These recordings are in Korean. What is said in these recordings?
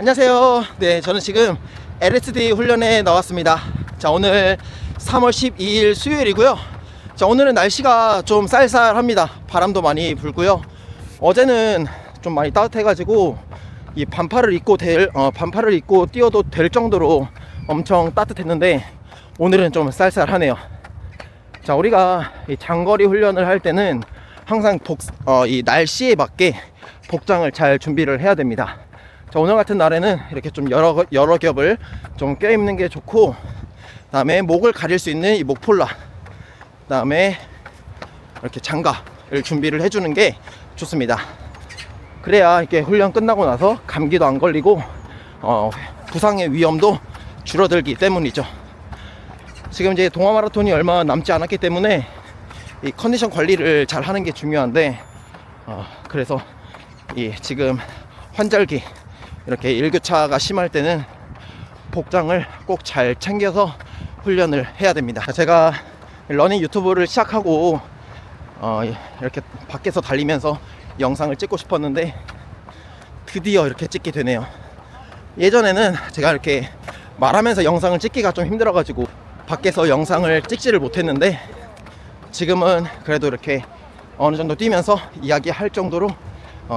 안녕하세요. 네, 저는 지금 LSD 훈련에 나왔습니다. 자, 오늘 3월 12일 수요일이고요. 자, 오늘은 날씨가 좀 쌀쌀합니다. 바람도 많이 불고요. 어제는 좀 많이 따뜻해가지고 이 반팔을 입고 뛰어도 될 정도로 엄청 따뜻했는데 오늘은 좀 쌀쌀하네요. 자, 우리가 이 장거리 훈련을 할 때는 항상 이 날씨에 맞게 복장을 잘 준비를 해야 됩니다. 자, 오늘 같은 날에는 이렇게 좀 여러 겹을 좀 껴입는 게 좋고, 다음에 목을 가릴 수 있는 이 목폴라, 다음에 이렇게 장갑을 준비를 해주는 게 좋습니다. 그래야 이렇게 훈련 끝나고 나서 감기도 안 걸리고 부상의 위험도 줄어들기 때문이죠. 지금 이제 동아 마라톤이 얼마 남지 않았기 때문에 이 컨디션 관리를 잘 하는 게 중요한데, 그래서 이 지금 환절기 이렇게 일교차가 심할 때는 복장을 꼭 잘 챙겨서 훈련을 해야 됩니다. 제가 러닝 유튜브를 시작하고 이렇게 밖에서 달리면서 영상을 찍고 싶었는데 드디어 이렇게 찍게 되네요. 예전에는 제가 이렇게 말하면서 영상을 찍기가 좀 힘들어가지고 밖에서 영상을 찍지를 못했는데, 지금은 그래도 이렇게 어느 정도 뛰면서 이야기할 정도로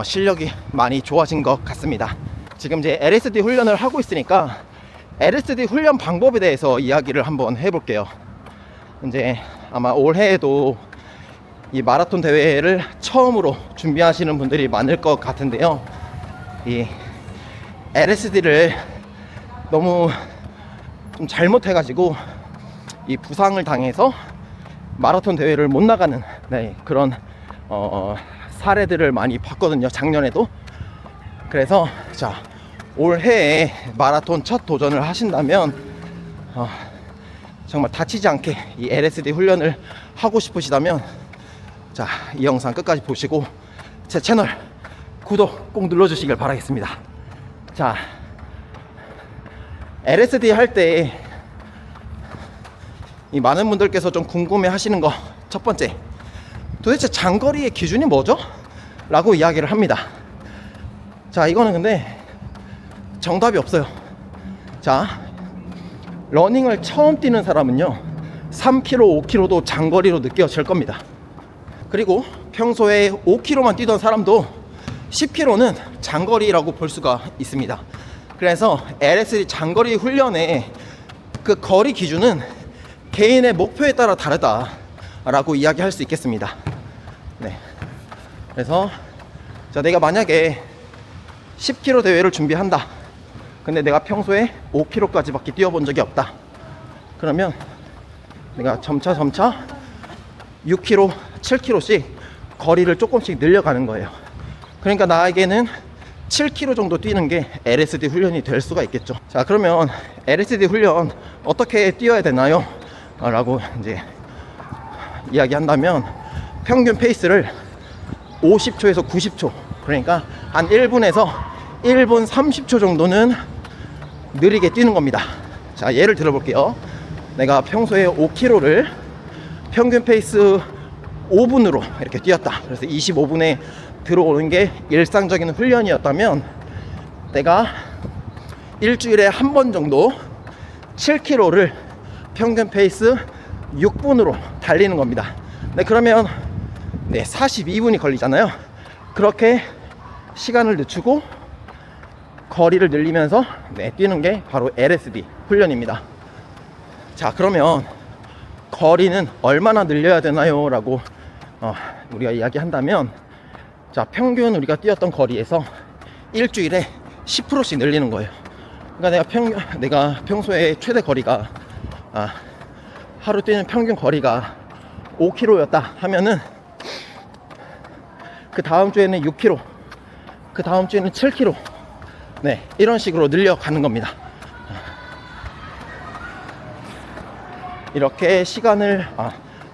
실력이 많이 좋아진 것 같습니다. 지금 이제 LSD 훈련을 하고 있으니까 LSD 훈련 방법에 대해서 이야기를 한번 해볼게요. 이제 아마 올해에도 이 마라톤 대회를 처음으로 준비하시는 분들이 많을 것 같은데요. 이 LSD를 너무 좀 잘못해가지고 이 부상을 당해서 마라톤 대회를 못 나가는 그런 사례들을 많이 봤거든요, 작년에도. 그래서 자, 올해에 마라톤 첫 도전을 하신다면 정말 다치지 않게 이 LSD 훈련을 하고 싶으시다면, 자, 이 영상 끝까지 보시고 제 채널 구독 꼭 눌러주시길 바라겠습니다. 자, LSD 할 때 이 많은 분들께서 좀 궁금해 하시는 거, 첫 번째, 도대체 장거리의 기준이 뭐죠? 라고 이야기를 합니다. 자, 이거는 근데 정답이 없어요. 자, 러닝을 처음 뛰는 사람은요 3km, 5km도 장거리로 느껴질 겁니다. 그리고 평소에 5km만 뛰던 사람도 10km는 장거리라고 볼 수가 있습니다. 그래서 LSD 장거리 훈련의 그 거리 기준은 개인의 목표에 따라 다르다라고 이야기할 수 있겠습니다. 네. 그래서 자, 내가 만약에 10km 대회를 준비한다. 근데 내가 평소에 5km까지 밖에 뛰어본 적이 없다. 그러면 내가 점차 6km, 7km씩 거리를 조금씩 늘려가는 거예요. 그러니까 나에게는 7km 정도 뛰는 게 LSD 훈련이 될 수가 있겠죠. 자, 그러면 LSD 훈련 어떻게 뛰어야 되나요? 라고 이제 이야기한다면, 평균 페이스를 50초에서 90초, 그러니까 한 1분에서 1분 30초 정도는 느리게 뛰는 겁니다. 자, 예를 들어 볼게요. 내가 평소에 5km를 평균 페이스 5분으로 이렇게 뛰었다. 그래서 25분에 들어오는 게 일상적인 훈련이었다면, 내가 일주일에 한 번 정도 7km를 평균 페이스 6분으로 달리는 겁니다. 네, 그러면 42분이 걸리잖아요. 그렇게 시간을 늦추고 거리를 늘리면서 뛰는 게 바로 LSD 훈련입니다. 자, 그러면 거리는 얼마나 늘려야 되나요? 라고 우리가 이야기한다면, 자, 평균 우리가 뛰었던 거리에서 일주일에 10%씩 늘리는 거예요. 그러니까 내가 평소에 최대 거리가 하루 뛰는 평균 거리가 5km였다 하면은, 그 다음 주에는 6km, 그 다음 주에는 7km, 이런 식으로 늘려가는 겁니다. 이렇게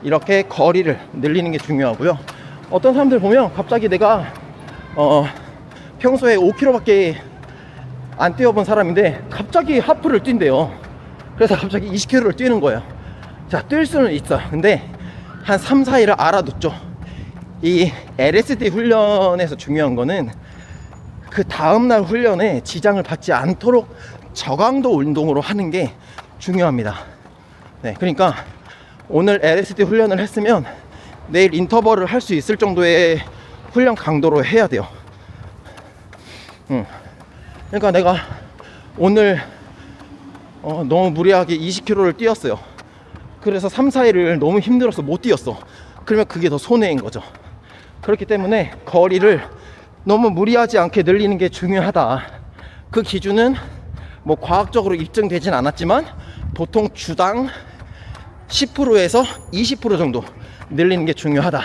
이렇게 거리를 늘리는 게 중요하고요. 어떤 사람들 보면 갑자기 내가 평소에 5km밖에 안 뛰어본 사람인데 갑자기 하프를 뛴대요. 그래서 갑자기 20km를 뛰는 거예요. 자, 뛸 수는 있어. 근데 한 3, 4일을 알아뒀죠. 이 LSD 훈련에서 중요한 거는 그 다음날 훈련에 지장을 받지 않도록 저강도 운동으로 하는 게 중요합니다. 네, 그러니까 오늘 LSD 훈련을 했으면 내일 인터벌을 할 수 있을 정도의 훈련 강도로 해야 돼요. 그러니까 내가 오늘 너무 무리하게 20km를 뛰었어요. 그래서 3, 4일을 너무 힘들어서 못 뛰었어. 그러면 그게 더 손해인 거죠. 그렇기 때문에 거리를 너무 무리하지 않게 늘리는 게 중요하다. 그 기준은 뭐 과학적으로 입증되진 않았지만 보통 주당 10%에서 20% 정도 늘리는 게 중요하다.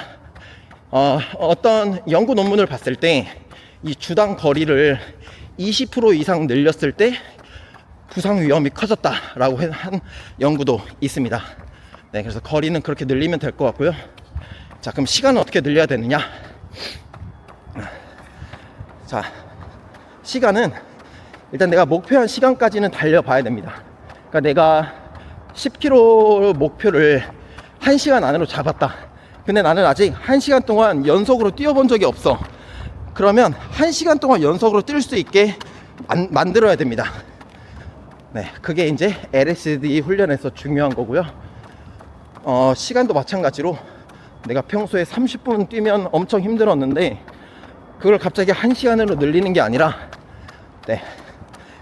어떤 연구 논문을 봤을 때 이 주당 거리를 20% 이상 늘렸을 때 부상 위험이 커졌다라고 한 연구도 있습니다. 네, 그래서 거리는 그렇게 늘리면 될 것 같고요. 자, 그럼 시간은 어떻게 늘려야 되느냐? 자, 시간은 일단 내가 목표한 시간까지는 달려봐야 됩니다. 그러니까 내가 10km 목표를 1시간 안으로 잡았다. 근데 나는 아직 1시간 동안 연속으로 뛰어본 적이 없어. 그러면 1시간 동안 연속으로 뛸 수 있게 만들어야 됩니다. 네, 그게 이제 LSD 훈련에서 중요한 거고요. 시간도 마찬가지로 내가 평소에 30분 뛰면 엄청 힘들었는데 그걸 갑자기 1시간으로 늘리는 게 아니라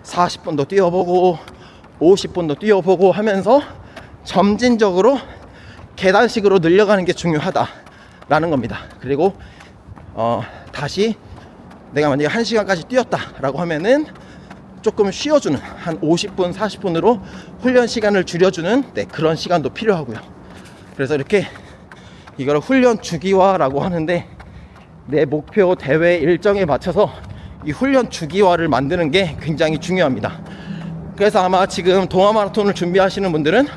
40분도 뛰어보고 50분도 뛰어보고 하면서 점진적으로 계단식으로 늘려가는 게 중요하다라는 겁니다. 그리고 다시 내가 만약에 1시간까지 뛰었다 라고 하면은 조금 쉬어주는 한 50분 40분으로 훈련 시간을 줄여주는 그런 시간도 필요하고요. 그래서 이렇게 이걸 훈련 주기화라고 하는데 내 목표 대회 일정에 맞춰서 이 훈련 주기화를 만드는 게 굉장히 중요합니다. 그래서 아마 지금 동아 마라톤을 준비하시는 분들은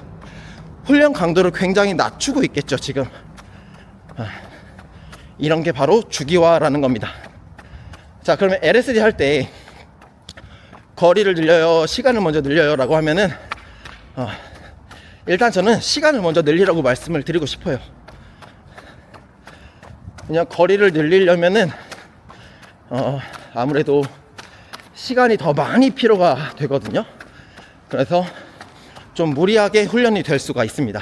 훈련 강도를 굉장히 낮추고 있겠죠. 지금 이런 게 바로 주기화라는 겁니다. 자, 그러면 LSD 할 때 거리를 늘려요, 시간을 먼저 늘려요 라고 하면은 일단 저는 시간을 먼저 늘리라고 말씀을 드리고 싶어요. 그냥 거리를 늘리려면은 아무래도 시간이 더 많이 필요가 되거든요. 그래서 좀 무리하게 훈련이 될 수가 있습니다.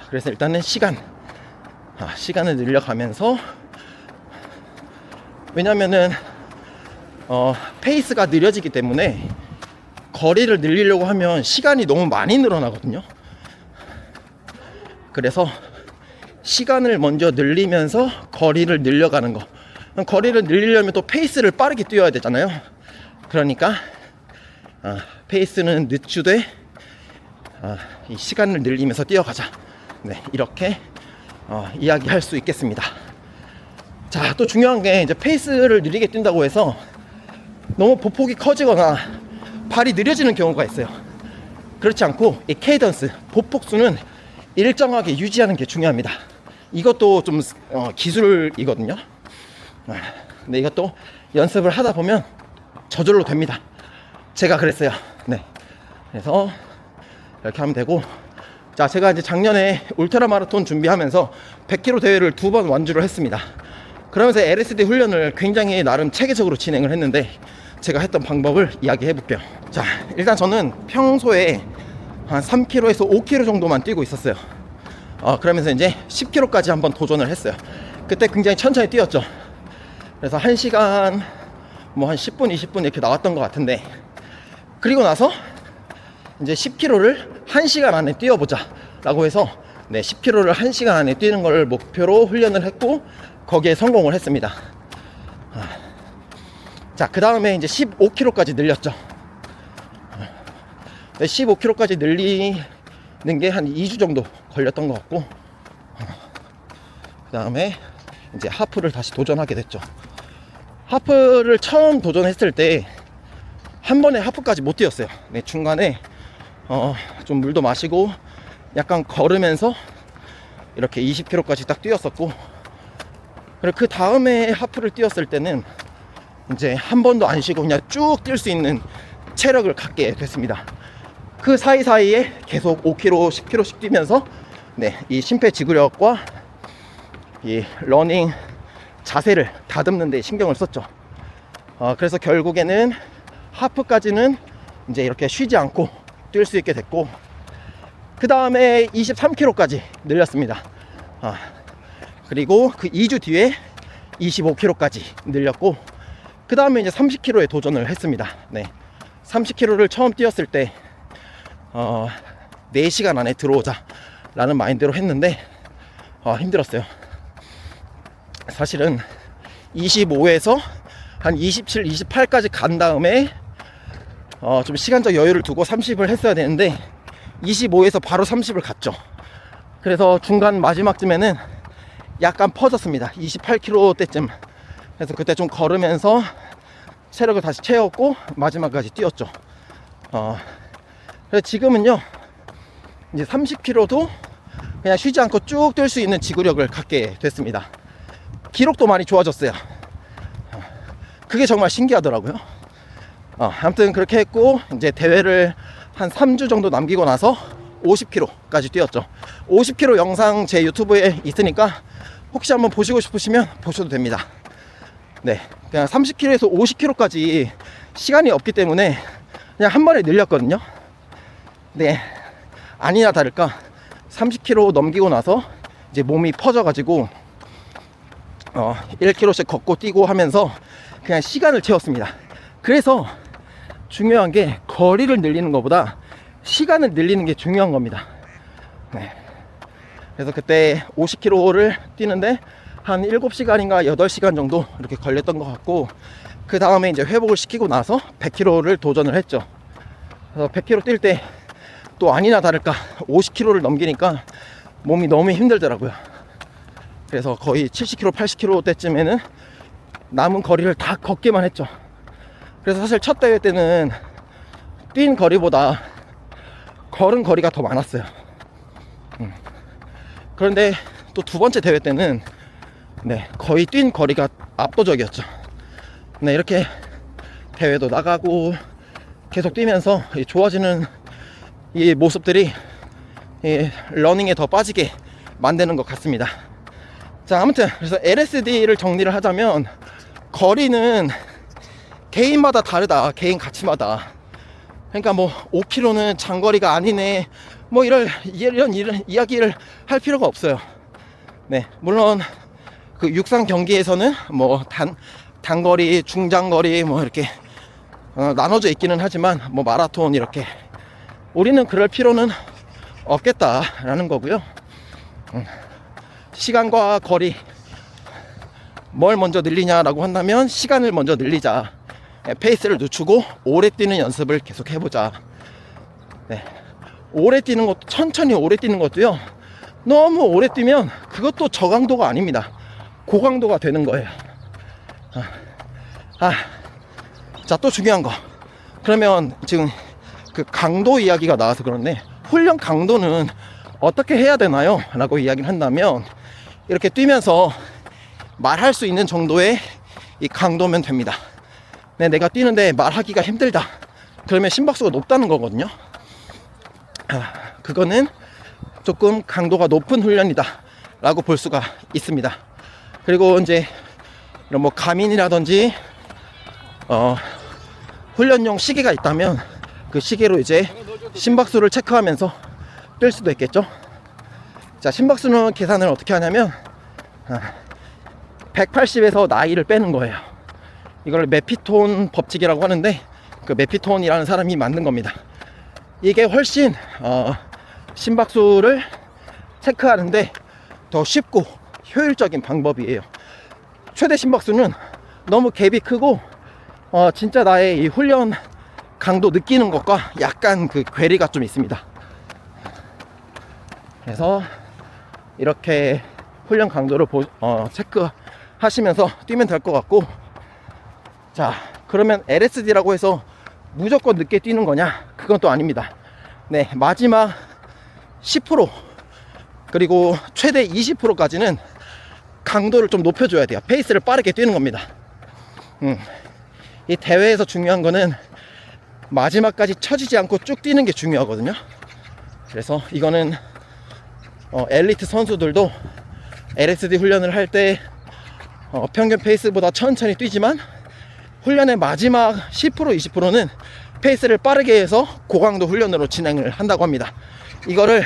그래서 일단은 시간을 늘려가면서, 왜냐면은 페이스가 느려지기 때문에 거리를 늘리려고 하면 시간이 너무 많이 늘어나거든요. 그래서 시간을 먼저 늘리면서 거리를 늘려가는 거. 거리를 늘리려면 또 페이스를 빠르게 뛰어야 되잖아요. 그러니까 페이스는 늦추되 이 시간을 늘리면서 뛰어가자. 네, 이렇게 이야기할 수 있겠습니다. 자, 또 중요한 게 이제 페이스를 느리게 뛴다고 해서 너무 보폭이 커지거나 발이 느려지는 경우가 있어요. 그렇지 않고 이 케이던스, 보폭수는 일정하게 유지하는 게 중요합니다. 이것도 좀 기술이거든요. 근데 이것도 연습을 하다 보면 저절로 됩니다. 제가 그랬어요. 네, 그래서 이렇게 하면 되고, 자, 제가 이제 작년에 울트라 마라톤 준비하면서 100km 대회를 2번 완주를 했습니다. 그러면서 LSD 훈련을 굉장히 나름 체계적으로 진행을 했는데 제가 했던 방법을 이야기해 볼게요. 자, 일단 저는 평소에 한 3km에서 5km 정도만 뛰고 있었어요. 그러면서 이제 10km까지 한번 도전을 했어요. 그때 굉장히 천천히 뛰었죠. 그래서 1시간 뭐 한 10분 20분 이렇게 나왔던 것 같은데, 그리고 나서 이제 10km를 1시간 안에 뛰어보자 라고 해서 10km를 1시간 안에 뛰는 걸 목표로 훈련을 했고 거기에 성공을 했습니다. 자, 그 다음에 이제 15km까지 늘렸죠. 15km까지 늘리는 게 한 2주 정도 걸렸던 것 같고, 그 다음에 이제 하프를 다시 도전하게 됐죠. 하프를 처음 도전했을 때 한 번에 하프까지 못 뛰었어요. 네, 중간에 좀 물도 마시고 약간 걸으면서 이렇게 20km까지 딱 뛰었었고, 그리고 그 다음에 하프를 뛰었을 때는 이제 한 번도 안 쉬고 그냥 쭉 뛸 수 있는 체력을 갖게 됐습니다. 그 사이사이에 계속 5km, 10km씩 뛰면서 이 심폐지구력과 이 러닝 자세를 다듬는 데 신경을 썼죠. 그래서 결국에는 하프까지는 이제 이렇게 쉬지 않고 뛸 수 있게 됐고, 그 다음에 23km까지 늘렸습니다. 그리고 그 2주 뒤에 25km까지 늘렸고, 그 다음에 이제 30km에 도전을 했습니다. 네, 30km를 처음 뛰었을 때 4시간 안에 들어오자 라는 마인드로 했는데 힘들었어요. 사실은 25에서 한 27, 28까지 간 다음에 좀 시간적 여유를 두고 30을 했어야 되는데 25에서 바로 30을 갔죠. 그래서 중간 마지막쯤에는 약간 퍼졌습니다. 28km 때쯤. 그래서 그때 좀 걸으면서 체력을 다시 채웠고 마지막까지 뛰었죠. 그래서 지금은요, 이제 30km도 그냥 쉬지 않고 쭉 뛸 수 있는 지구력을 갖게 됐습니다. 기록도 많이 좋아졌어요. 그게 정말 신기하더라고요. 아무튼 그렇게 했고, 이제 대회를 한 3주 정도 남기고 나서 50km까지 뛰었죠. 50km 영상 제 유튜브에 있으니까 혹시 한번 보시고 싶으시면 보셔도 됩니다. 네, 그냥 30km에서 50km까지 시간이 없기 때문에 그냥 한 번에 늘렸거든요. 네, 아니나 다를까 30km 넘기고 나서 이제 몸이 퍼져가지고 1km씩 걷고 뛰고 하면서 그냥 시간을 채웠습니다. 그래서 중요한 게 거리를 늘리는 것보다 시간을 늘리는 게 중요한 겁니다. 네. 그래서 그때 50km를 뛰는데 한 7시간인가 8시간 정도 이렇게 걸렸던 것 같고, 그 다음에 이제 회복을 시키고 나서 100km를 도전을 했죠. 그래서 100km 뛸 때 또 아니나 다를까 50km를 넘기니까 몸이 너무 힘들더라고요. 그래서 거의 70km, 80km 때쯤에는 남은 거리를 다 걷기만 했죠. 그래서 사실 첫 대회 때는 뛴 거리보다 걸은 거리가 더 많았어요. 그런데 또 두 번째 대회 때는 네, 거의 뛴 거리가 압도적이었죠. 네, 이렇게 대회도 나가고 계속 뛰면서 좋아지는 이 모습들이 이 러닝에 더 빠지게 만드는 것 같습니다. 자, 아무튼 그래서 LSD를 정리를 하자면 거리는 개인마다 다르다. 개인 가치마다. 그러니까 뭐 5km는 장거리가 아니네, 뭐 이런 이야기를 할 필요가 없어요. 네, 물론 그 육상 경기에서는 뭐 단거리, 중장거리 뭐 이렇게 나눠져 있기는 하지만, 뭐 마라톤 이렇게 우리는 그럴 필요는 없겠다라는 거고요. 시간과 거리, 뭘 먼저 늘리냐라고 한다면 시간을 먼저 늘리자. 페이스를 늦추고 오래 뛰는 연습을 계속 해보자. 네, 오래 뛰는 것도, 천천히 오래 뛰는 것도요, 너무 오래 뛰면 그것도 저강도가 아닙니다. 고강도가 되는 거예요. 자, 또 중요한 거. 그러면 지금 그 강도 이야기가 나와서 그런데, 훈련 강도는 어떻게 해야 되나요? 라고 이야기를 한다면, 이렇게 뛰면서 말할 수 있는 정도의 이 강도면 됩니다. 네, 내가 뛰는데 말하기가 힘들다. 그러면 심박수가 높다는 거거든요. 그거는 조금 강도가 높은 훈련이다 라고 볼 수가 있습니다. 그리고 이제 이런 뭐 가민이라든지 훈련용 시계가 있다면 그 시계로 이제 심박수를 체크하면서 뛸 수도 있겠죠. 자, 심박수는 계산을 어떻게 하냐면 180에서 나이를 빼는 거예요. 이걸 메피톤 법칙이라고 하는데, 그 메피톤이라는 사람이 만든 겁니다. 이게 훨씬 심박수를 체크하는데 더 쉽고 효율적인 방법이에요. 최대 심박수는 너무 갭이 크고 진짜 나의 이 훈련 강도 느끼는 것과 약간 그 괴리가 좀 있습니다. 그래서 이렇게 훈련 강도를 체크하시면서 뛰면 될 것 같고, 자, 그러면 LSD라고 해서 무조건 늦게 뛰는 거냐? 그건 또 아닙니다. 네, 마지막 10% 그리고 최대 20%까지는 강도를 좀 높여줘야 돼요. 페이스를 빠르게 뛰는 겁니다. 이 대회에서 중요한 거는 마지막까지 처지지 않고 쭉 뛰는 게 중요하거든요. 그래서 이거는 엘리트 선수들도 LSD 훈련을 할 때 평균 페이스보다 천천히 뛰지만 훈련의 마지막 10% 20%는 페이스를 빠르게 해서 고강도 훈련으로 진행을 한다고 합니다. 이거를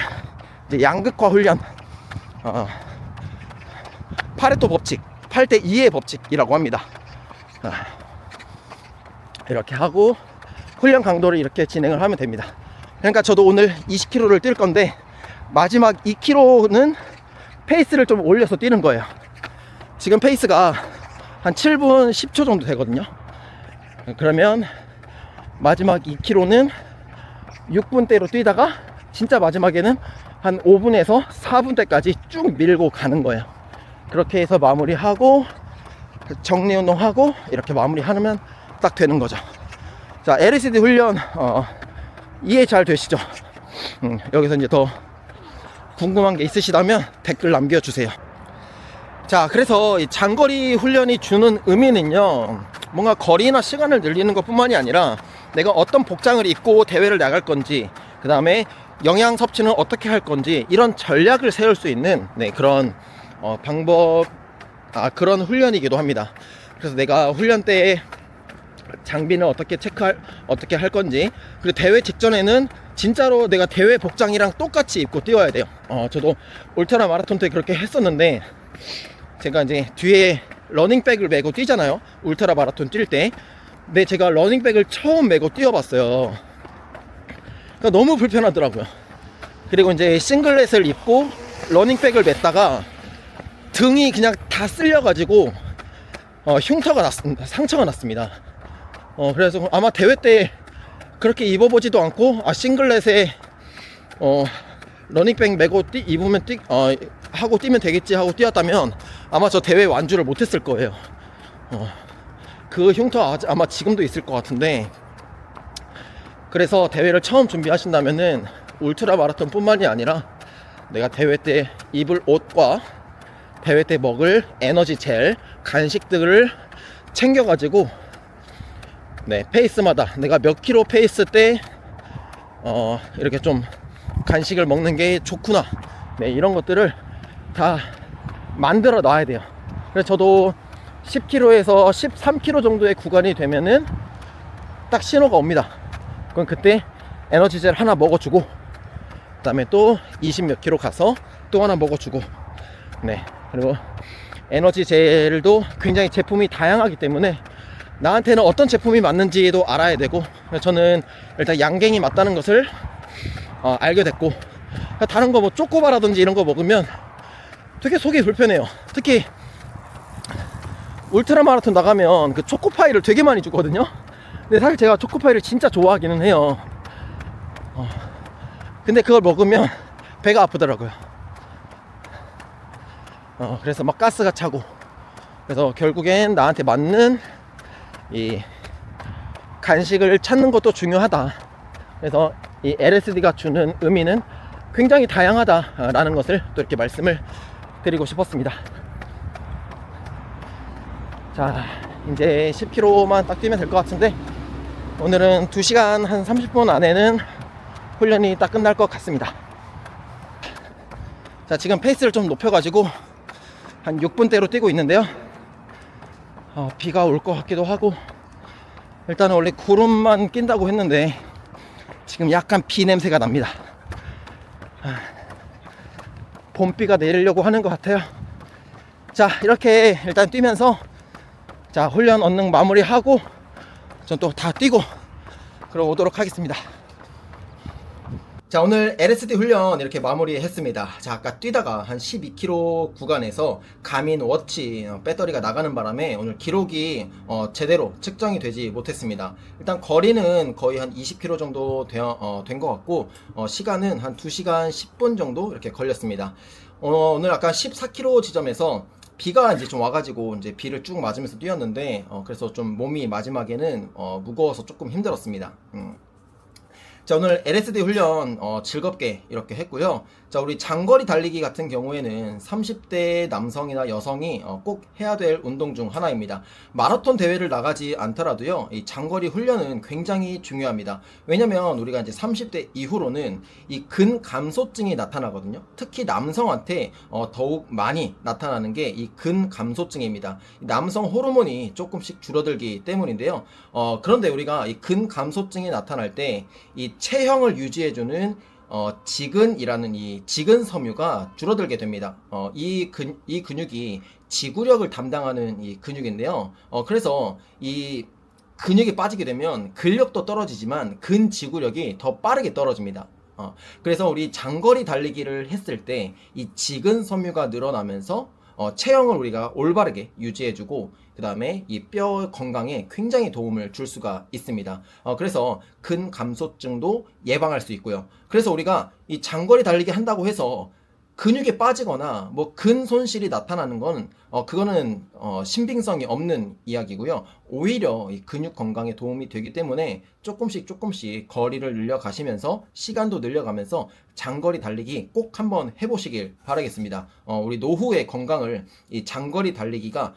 이제 양극화 훈련, 파레토 법칙, 8대2의 법칙이라고 합니다. 이렇게 하고 훈련 강도를 이렇게 진행을 하면 됩니다. 그러니까 저도 오늘 20km를 뛸 건데 마지막 2km는 페이스를 좀 올려서 뛰는 거예요. 지금 페이스가 한 7분 10초 정도 되거든요. 그러면 마지막 2km는 6분대로 뛰다가 진짜 마지막에는 한 5분에서 4분대까지 쭉 밀고 가는 거예요. 그렇게 해서 마무리하고 정리운동하고 이렇게 마무리하면 딱 되는 거죠. 자, LSD 훈련 이해 잘 되시죠? 여기서 이제 더 궁금한 게 있으시다면 댓글 남겨주세요. 자, 그래서 이 장거리 훈련이 주는 의미는요, 뭔가 거리나 시간을 늘리는 것 뿐만이 아니라 내가 어떤 복장을 입고 대회를 나갈 건지, 그 다음에 영양 섭취는 어떻게 할 건지, 이런 전략을 세울 수 있는 그런 방법, 그런 훈련이기도 합니다. 그래서 내가 훈련 때 장비는 어떻게 할 건지, 그리고 대회 직전에는 진짜로 내가 대회 복장이랑 똑같이 입고 뛰어야 돼요. 저도 울트라 마라톤 때 그렇게 했었는데, 제가 이제 뒤에 러닝백을 메고 뛰잖아요, 울트라 마라톤 뛸 때. 근데 제가 러닝백을 처음 메고 뛰어봤어요. 그러니까 너무 불편하더라고요. 그리고 이제 싱글렛을 입고 러닝백을 맸다가 등이 그냥 다 쓸려가지고 흉터가 났습니다. 상처가 났습니다. 그래서 아마 대회 때 그렇게 입어보지도 않고 싱글렛에 러닝백 메고 하고 뛰면 되겠지 하고 뛰었다면 아마 저 대회 완주를 못했을 거예요. 그 흉터 아마 지금도 있을 것 같은데, 그래서 대회를 처음 준비하신다면은 울트라 마라톤 뿐만이 아니라 내가 대회 때 입을 옷과 대회 때 먹을 에너지 젤, 간식들을 챙겨가지고 페이스마다 내가 몇 킬로 페이스 때 이렇게 좀 간식을 먹는 게 좋구나, 이런 것들을 다 만들어 놔야 돼요. 그래서 저도 10km에서 13km 정도의 구간이 되면은 딱 신호가 옵니다. 그럼 그때 에너지젤 하나 먹어주고, 그 다음에 또 20 몇 킬로 가서 또 하나 먹어주고. 그리고 에너지젤도 굉장히 제품이 다양하기 때문에 나한테는 어떤 제품이 맞는지도 알아야 되고, 저는 일단 양갱이 맞다는 것을 알게 됐고, 다른 거 뭐 쪼꼬바라든지 이런 거 먹으면 되게 속이 불편해요. 특히 울트라 마라톤 나가면 그 초코파이를 되게 많이 주거든요. 근데 사실 제가 초코파이를 진짜 좋아하기는 해요. 근데 그걸 먹으면 배가 아프더라고요. 그래서 막 가스가 차고, 그래서 결국엔 나한테 맞는 이 간식을 찾는 것도 중요하다. 그래서 이 LSD가 주는 의미는 굉장히 다양하다라는 것을 또 이렇게 말씀을 드리고 싶었습니다. 자, 이제 10km만 딱 뛰면 될 것 같은데, 오늘은 2시간 한 30분 안에는 훈련이 딱 끝날 것 같습니다. 자, 지금 페이스를 좀 높여가지고 한 6분대로 뛰고 있는데요. 비가 올 것 같기도 하고, 일단은 원래 구름만 낀다고 했는데 지금 약간 비 냄새가 납니다. 봄비가 내리려고 하는 것 같아요. 자, 이렇게 일단 뛰면서 자, 훈련 언능 마무리하고 전 또 다 뛰고 그럼 오도록 하겠습니다. 자, 오늘 LSD 훈련 이렇게 마무리했습니다. 자, 아까 뛰다가 한 12km 구간에서 가민 워치 배터리가 나가는 바람에 오늘 기록이 제대로 측정이 되지 못했습니다. 일단 거리는 거의 한 20km 정도 된 것 같고, 시간은 한 2시간 10분 정도 이렇게 걸렸습니다. 오늘 아까 14km 지점에서 비가 이제 좀 와가지고 이제 비를 쭉 맞으면서 뛰었는데, 그래서 좀 몸이 마지막에는 무거워서 조금 힘들었습니다. 자, 오늘 LSD 훈련 즐겁게 이렇게 했고요. 자, 우리 장거리 달리기 같은 경우에는 30대 남성이나 여성이 꼭 해야 될 운동 중 하나입니다. 마라톤 대회를 나가지 않더라도요, 이 장거리 훈련은 굉장히 중요합니다. 왜냐면 우리가 이제 30대 이후로는 이 근감소증이 나타나거든요. 특히 남성한테 더욱 많이 나타나는 게 이 근감소증입니다. 남성 호르몬이 조금씩 줄어들기 때문인데요. 그런데 우리가 이 근감소증이 나타날 때 이 체형을 유지해주는 지근이라는 이 지근 섬유가 줄어들게 됩니다. 이 근육이 지구력을 담당하는 이 근육인데요. 그래서 이 근육이 빠지게 되면 근력도 떨어지지만 근지구력이 더 빠르게 떨어집니다. 그래서 우리 장거리 달리기를 했을 때 이 지근 섬유가 늘어나면서 체형을 우리가 올바르게 유지해주고 그 다음에 이 뼈 건강에 굉장히 도움을 줄 수가 있습니다. 그래서 근감소증도 예방할 수 있고요. 그래서 우리가 이 장거리 달리기 한다고 해서 근육이 빠지거나 뭐 근 손실이 나타나는 건 그거는 신빙성이 없는 이야기고요. 오히려 이 근육 건강에 도움이 되기 때문에 조금씩 거리를 늘려 가시면서 시간도 늘려가면서 장거리 달리기 꼭 한번 해보시길 바라겠습니다. 우리 노후의 건강을 이 장거리 달리기가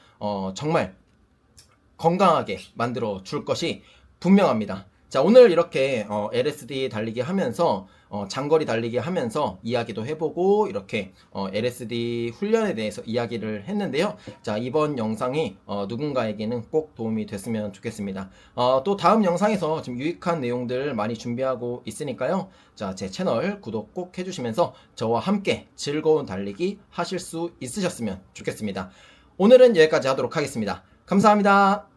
정말 건강하게 만들어 줄 것이 분명합니다. 자, 오늘 이렇게 LSD 달리기 하면서 장거리 달리기 하면서 이야기도 해보고 이렇게 LSD 훈련에 대해서 이야기를 했는데요. 자, 이번 영상이 누군가에게는 꼭 도움이 됐으면 좋겠습니다. 또 다음 영상에서 지금 유익한 내용들 많이 준비하고 있으니까요. 자, 제 채널 구독 꼭 해주시면서 저와 함께 즐거운 달리기 하실 수 있으셨으면 좋겠습니다. 오늘은 여기까지 하도록 하겠습니다. 감사합니다.